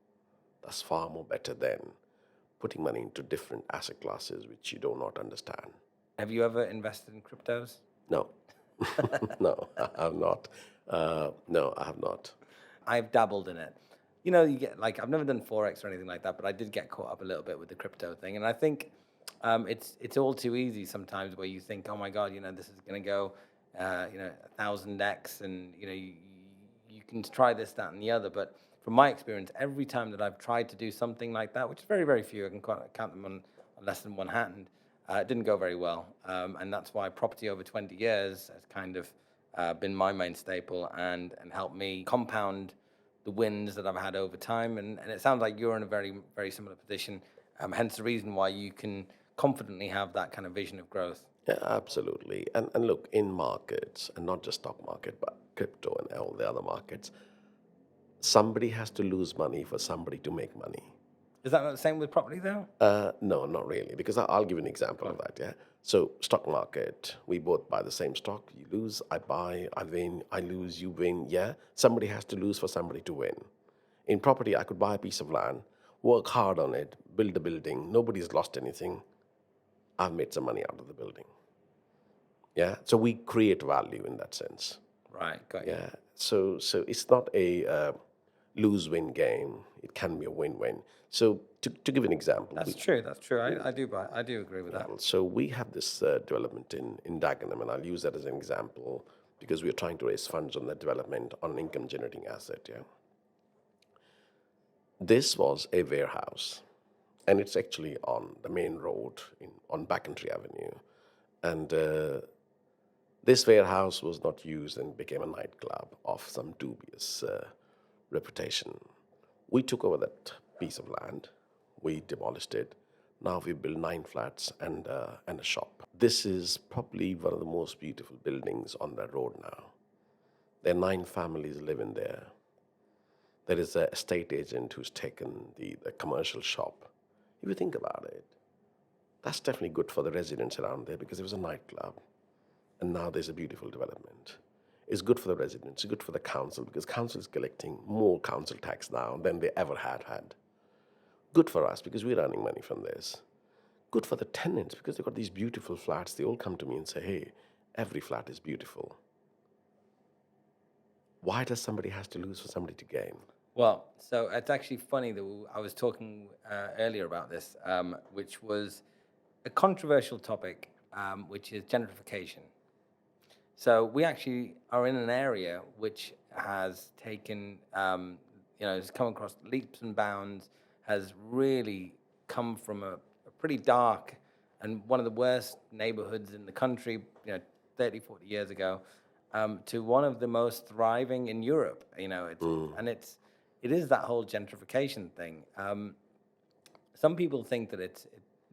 S2: that's far more better than putting money into different asset classes which you do not understand.
S1: Have you ever invested in cryptos?
S2: No, no, I have not. No, I have not.
S1: I've dabbled in it. You know, you get like I've never done forex or anything like that, but I did get caught up a little bit with the crypto thing, and I think it's all too easy sometimes where you think, oh my god, you know, this is going to go, 1,000x, and you can try this, that, and the other, but from my experience, every time that I've tried to do something like that, which is very, very few, I can count them on less than one hand, it didn't go very well. And that's why property over 20 years has kind of been my main staple and helped me compound the wins that I've had over time. And it sounds like you're in a very, very similar position, hence the reason why you can confidently have that kind of vision of growth.
S2: Yeah, absolutely. And look, in markets, and not just stock market, but crypto and all the other markets, somebody has to lose money for somebody to make money.
S1: Is that not the same with property though?
S2: No, not really, because I'll give you an example of that, yeah? So stock market, we both buy the same stock. You lose, I buy, I win, I lose, you win, yeah? Somebody has to lose for somebody to win. In property, I could buy a piece of land, work hard on it, build a building. Nobody's lost anything. I've made some money out of the building. Yeah? So we create value in that sense.
S1: Right, got you.
S2: Yeah. So it's not a lose-win game. It can be a win-win. So to give an example.
S1: That's true. I do agree with that.
S2: So we have this development in Dagenham, and I'll use that as an example because we're trying to raise funds on that development on an income-generating asset, yeah. This was a warehouse, and it's actually on the main road on Backcountry Avenue. And this warehouse was not used and became a nightclub of some dubious reputation. We took over that piece of land, we demolished it. Now we build 9 flats and a shop. This is probably one of the most beautiful buildings on that road now. There are 9 families living there. There is an estate agent who's taken the commercial shop. If you think about it, that's definitely good for the residents around there because it was a nightclub. And now there's a beautiful development. It's good for the residents, it's good for the council because council is collecting more council tax now than they ever had. Good for us because we're earning money from this. Good for the tenants because they've got these beautiful flats. They all come to me and say, hey, every flat is beautiful. Why does somebody have to lose for somebody to gain?
S1: Well, so it's actually funny that I was talking earlier about this, which was a controversial topic, which is gentrification. So we actually are in an area which has taken, has come across leaps and bounds, has really come from a pretty dark and one of the worst neighborhoods in the country, 30, 40 years ago, to one of the most thriving in Europe. And it is that whole gentrification thing. Some people think that it's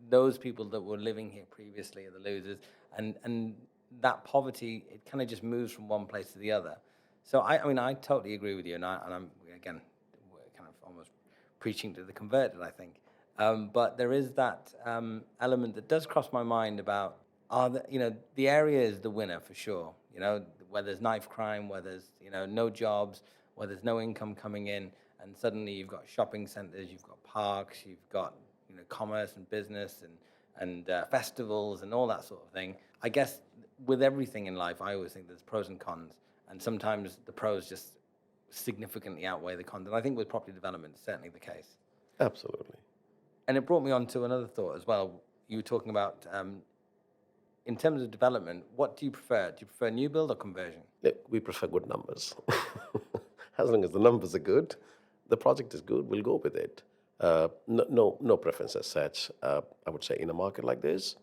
S1: those people that were living here previously are the losers, and that poverty, it kind of just moves from one place to the other. So I totally agree with you, and I'm again, we're kind of almost preaching to the converted, I think. But there is that element that does cross my mind about the area is the winner for sure. Where there's knife crime, where there's no jobs, where there's no income coming in, and suddenly you've got shopping centers, you've got parks, you've got commerce and business and festivals and all that sort of thing. I guess with everything in life, I always think there's pros and cons, and sometimes the pros just significantly outweigh the cons. And I think with property development, it's certainly the case.
S2: Absolutely.
S1: And it brought me on to another thought as well. You were talking about, in terms of development, what do you prefer? Do you prefer new build or conversion?
S2: Look, we prefer good numbers. As long as the numbers are good, the project is good, we'll go with it. No preference as such. I would say in a market like this,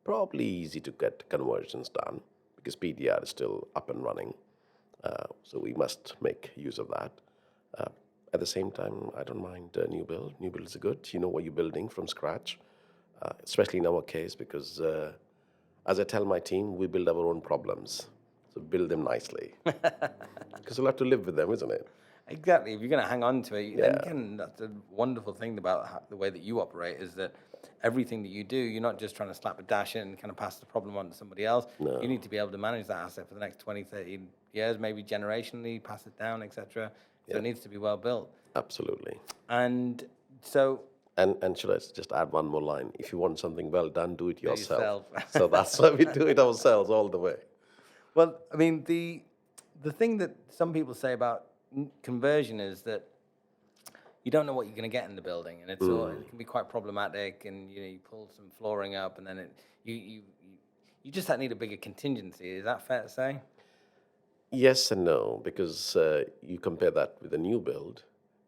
S2: probably easy to get conversions done because PDR is still up and running. So we must make use of that. At the same time, I don't mind new build. New build is good. You know what you're building from scratch, especially in our case because as I tell my team, we build our own problems. So build them nicely. Because we'll have to live with them, isn't it?
S1: Exactly. If you're going to hang on to it,
S2: Yeah.
S1: and again, that's a wonderful thing about the way that you operate is that everything that you do, you're not just trying to slap a dash in and kind of pass the problem on to somebody else.
S2: No.
S1: You need to be able to manage that asset for the next 20, 30 years, maybe generationally, pass it down, etc. So it needs to be well built.
S2: Absolutely.
S1: And so...
S2: And should I just add one more line? If you want something well done, do it yourself.
S1: yourself.
S2: So that's why we do it ourselves all the way.
S1: Well, I mean, the thing that some people say about conversion is that you don't know what you're going to get in the building, and it can be quite problematic. And you pull some flooring up, and then you just need a bigger contingency. Is that fair to say?
S2: Yes and no, because you compare that with a new build,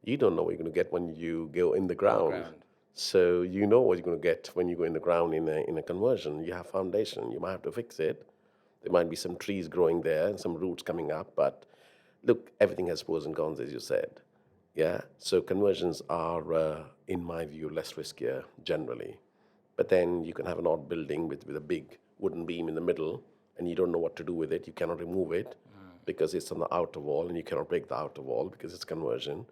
S2: you don't know what you're going to get when you go in the ground. So you know what you're going to get when you go in the ground in a conversion. You have foundation. You might have to fix it. There might be some trees growing there and some roots coming up, but look, everything has pros and cons, as you said. Yeah. So conversions are, in my view, less riskier generally. But then you can have an odd building with a big wooden beam in the middle, and you don't know what to do with it. You cannot remove it because it's on the outer wall, and you cannot break the outer wall because it's conversion.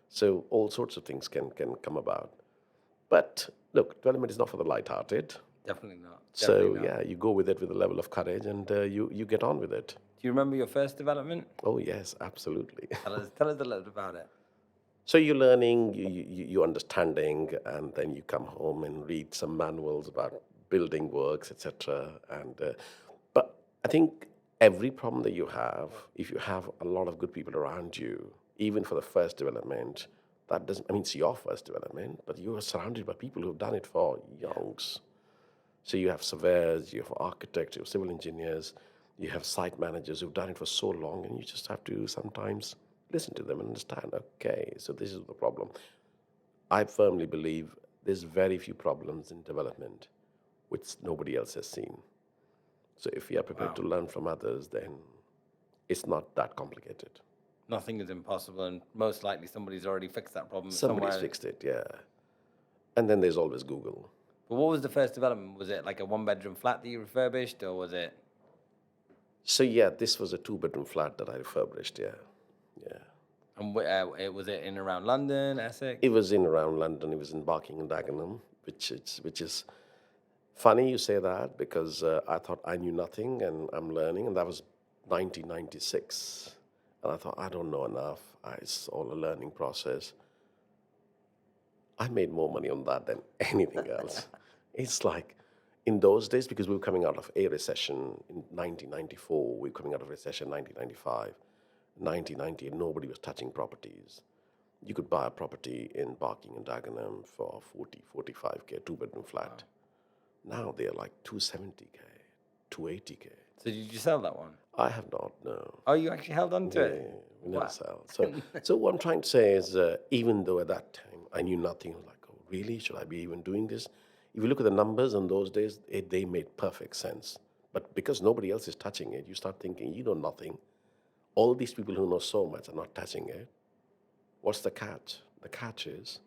S2: So all sorts of things can come about. But look, development is not for the light-hearted.
S1: Definitely not.
S2: You go with it with a level of courage, and you get on with it.
S1: Do you remember your first development?
S2: Oh yes, absolutely.
S1: Tell us a little bit about it.
S2: So you're learning, you're understanding, and then you come home and read some manuals about building works, etc. But I think every problem that you have, if you have a lot of good people around you, even for the first development, that doesn't, I mean, it's your first development, but you are surrounded by people who've done it for yonks. So you have surveyors, you have architects, you have civil engineers, you have site managers who've done it for so long, and you just have to sometimes listen to them and understand, okay, so this is the problem. I firmly believe there's very few problems in development which nobody else has seen. So if you are prepared to learn from others, then it's not that complicated.
S1: Nothing is impossible, and most likely somebody's already fixed that problem
S2: Somebody's
S1: somewhere.
S2: fixed it, yeah. And then there's always Google.
S1: But what was the first development? Was it like a one-bedroom flat that you refurbished, or was it?
S2: So yeah, this was a 2-bedroom flat that I refurbished. Yeah, yeah.
S1: And was it in around London, Essex?
S2: It was in around London. It was in Barking and Dagenham, which is funny you say that because I thought I knew nothing and I'm learning, and that was 1996, and I thought I don't know enough. It's all a learning process. I made more money on that than anything else. It's like in those days, because we were coming out of a recession in 1994, we were coming out of a recession in 1995, 1998, nobody was touching properties. You could buy a property in Barking and Dagenham for 40, 45K, 2-bedroom flat. Now they're like 270K, 280K.
S1: So did you sell that one?
S2: I have not, no.
S1: Oh, you actually held on to
S2: Yeah,
S1: it?
S2: we never
S1: Wow.
S2: sell. So what I'm trying to say is, even though at that time I knew nothing, I was like, oh, really? Should I be even doing this? If you look at the numbers in those days, they made perfect sense. But because nobody else is touching it, you start thinking, you know nothing. All these people who know so much are not touching it. What's the catch? The catch is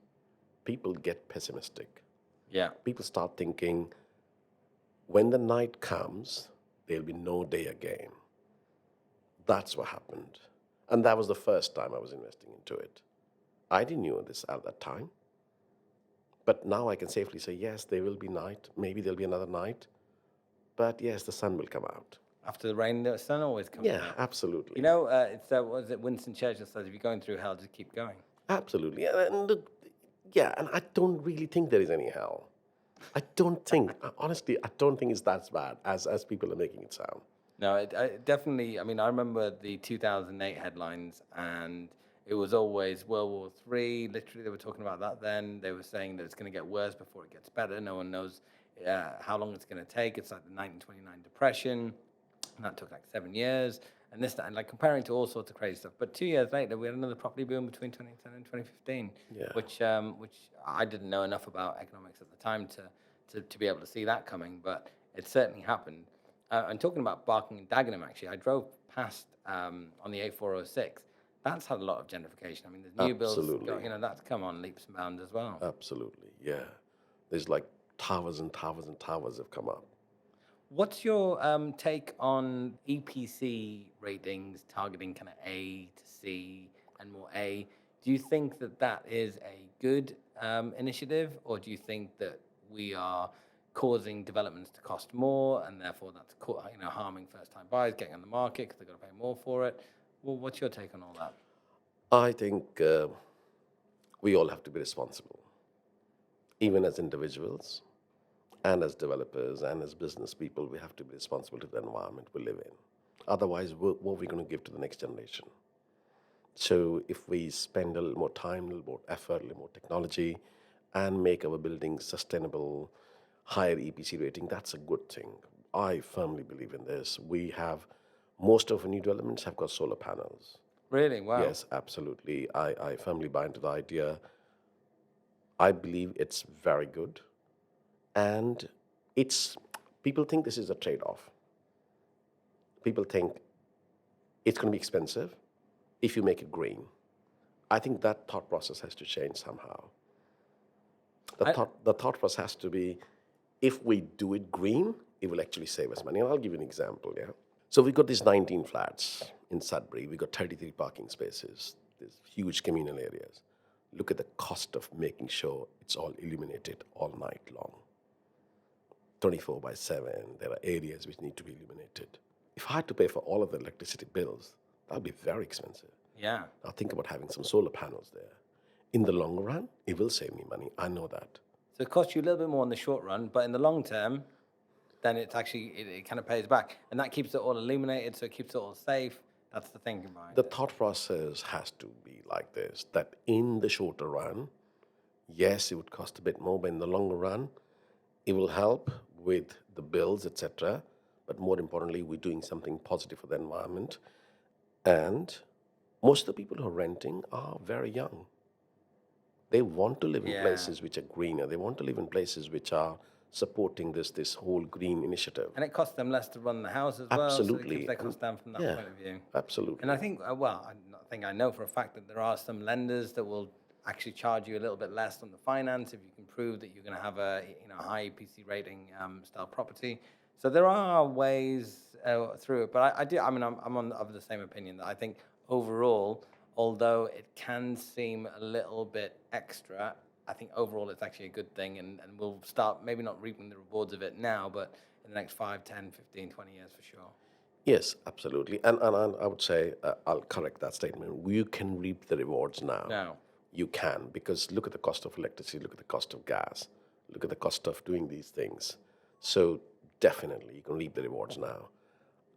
S2: people get pessimistic.
S1: Yeah.
S2: People start thinking, when the night comes, there'll be no day again. That's what happened. And that was the first time I was investing into it. I didn't know this at that time. But now I can safely say, yes, there will be night. Maybe there'll be another night. But yes, the sun will come out.
S1: After the rain, the sun always comes
S2: Yeah,
S1: out.
S2: absolutely.
S1: You know, it's what was it? Winston Churchill says, "If you're going through hell, just keep going."
S2: Absolutely. And I don't really think there is any hell. I don't think, honestly, I don't think it's that bad as people are making it sound.
S1: No, it definitely. I mean, I remember the 2008 headlines, and it was always World War III. Literally, they were talking about that then. They were saying that it's going to get worse before it gets better. No one knows how long it's going to take. It's like the 1929 Depression, and that took like 7 years. And this, and like comparing to all sorts of crazy stuff. But 2 years later, we had another property boom between 2010 and 2015,
S2: Yeah.
S1: which I didn't know enough about economics at the time to be able to see that coming. But it certainly happened. And talking about Barking and Dagenham, actually, I drove past on the A406. That's had a lot of gentrification. I mean, there's new builds,
S2: Absolutely.
S1: that's come on leaps and bounds as well.
S2: Absolutely, yeah. There's like towers and towers and towers have come up.
S1: What's your take on EPC ratings targeting kind of A to C and more A? Do you think that that is a good initiative, or do you think that we are causing developments to cost more, and therefore that's harming first-time buyers getting on the market because they've got to pay more for it? Well, what's your take on all that?
S2: I think we all have to be responsible, even as individuals and as developers and as business people. We have to be responsible to the environment we live in. Otherwise, what are we going to give to the next generation? So if we spend a little more time, a little more effort, a little more technology, and make our buildings sustainable, higher EPC rating, that's a good thing. I firmly believe in this. Most of our new developments have got solar panels.
S1: Really? Wow.
S2: Yes, absolutely. I firmly buy into the idea. I believe it's very good. And people think this is a trade-off. People think it's going to be expensive if you make it green. I think that thought process has to change somehow. The thought process has to be, if we do it green, it will actually save us money. And I'll give you an example, yeah? So we've got these 19 flats in Sudbury. We've got 33 parking spaces. There's huge communal areas. Look at the cost of making sure it's all illuminated all night long. 24/7, there are areas which need to be illuminated. If I had to pay for all of the electricity bills, that would be very expensive.
S1: Yeah.
S2: Now think about having some solar panels there. In the long run, it will save me money. I know that.
S1: So it costs you a little bit more in the short run, but in the long term, then it's actually, it kind of pays back. And that keeps it all illuminated, so it keeps it all safe. That's the thinking behind
S2: The
S1: it.
S2: thought process has to be like this, that in the shorter run, yes, it would cost a bit more, but in the longer run, it will help with the bills, etc. But more importantly, we're doing something positive for the environment. And most of the people who are renting are very young. They want to live in
S1: Yeah.
S2: places which are greener. They want to live in places which are supporting this whole green initiative.
S1: And it costs them less to run the house as well.
S2: Absolutely.
S1: So it keeps their costs down from that
S2: Yeah,
S1: point of view.
S2: absolutely.
S1: And I think, I know for a fact that there are some lenders that will actually charge you a little bit less on the finance if you can prove that you're going to have a high EPC rating style property. So there are ways through it, but I'm of the same opinion that I think overall, although it can seem a little bit extra, I think overall it's actually a good thing, and we'll start maybe not reaping the rewards of it now, but in the next 5, 10, 15, 20 years for sure.
S2: Yes, absolutely. And I would say, I'll correct that statement. You can reap the rewards now.
S1: Now,
S2: You can, because look at the cost of electricity, look at the cost of gas, look at the cost of doing these things. So definitely you can reap the rewards now.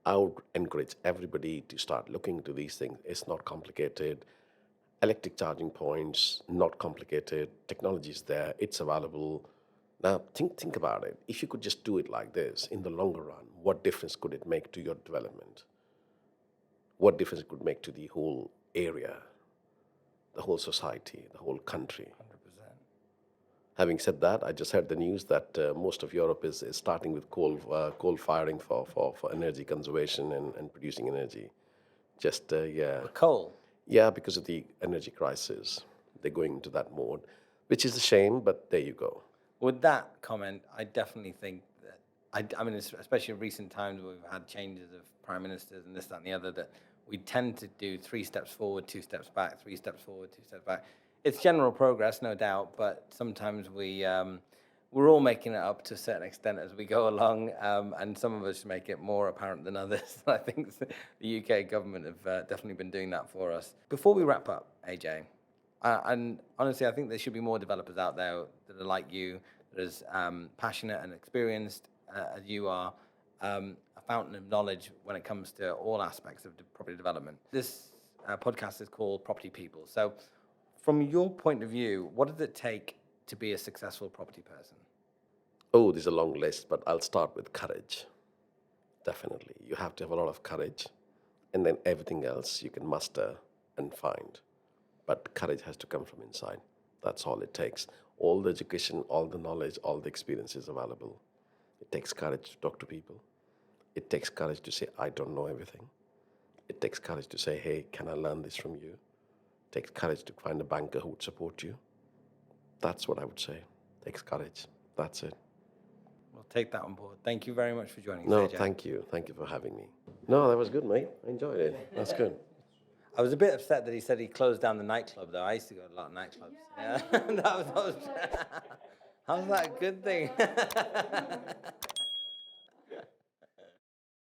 S2: I would encourage everybody to start looking into these things. It's not complicated. Electric charging points, not complicated. Technology is there, it's available. Now think about it. If you could just do it like this in the longer run, what difference could it make to your development? What difference it could make to the whole area, the whole society, the whole country?
S1: 100%.
S2: Having said that, I just heard the news that most of Europe is starting with coal firing for energy conservation and producing energy. Just, yeah.
S1: Coal.
S2: Yeah, because of the energy crisis. They're going into that mode, which is a shame, but there you go.
S1: With that comment, I definitely think that, I mean, especially in recent times where we've had changes of prime ministers and this, that, and the other, that we tend to do 3 steps forward, 2 steps back, 3 steps forward, 2 steps back. It's general progress, no doubt, but sometimes we're all making it up to a certain extent as we go along, and some of us make it more apparent than others. I think the UK government have definitely been doing that for us. Before we wrap up, AJ, and honestly, I think there should be more developers out there that are like you, that are as passionate and experienced as you are, a fountain of knowledge when it comes to all aspects of property development. This podcast is called Property People. So from your point of view, what does it take to be a successful property person?
S2: Oh, there's a long list, but I'll start with courage. Definitely. You have to have a lot of courage, and then everything else you can muster and find. But courage has to come from inside. That's all it takes. All the education, all the knowledge, all the experience is available. It takes courage to talk to people. It takes courage to say, I don't know everything. It takes courage to say, hey, can I learn this from you? It takes courage to find a banker who would support you. That's what I would say. It takes courage. That's it.
S1: We'll take that on board. Thank you very much for joining us,
S2: No,
S1: AJ.
S2: thank you. Thank you for having me. No, that was good, mate. I enjoyed it. That's good.
S1: I was a bit upset that he said he closed down the nightclub, though. I used to go to a lot of nightclubs. Yeah. That was how's that a good thing?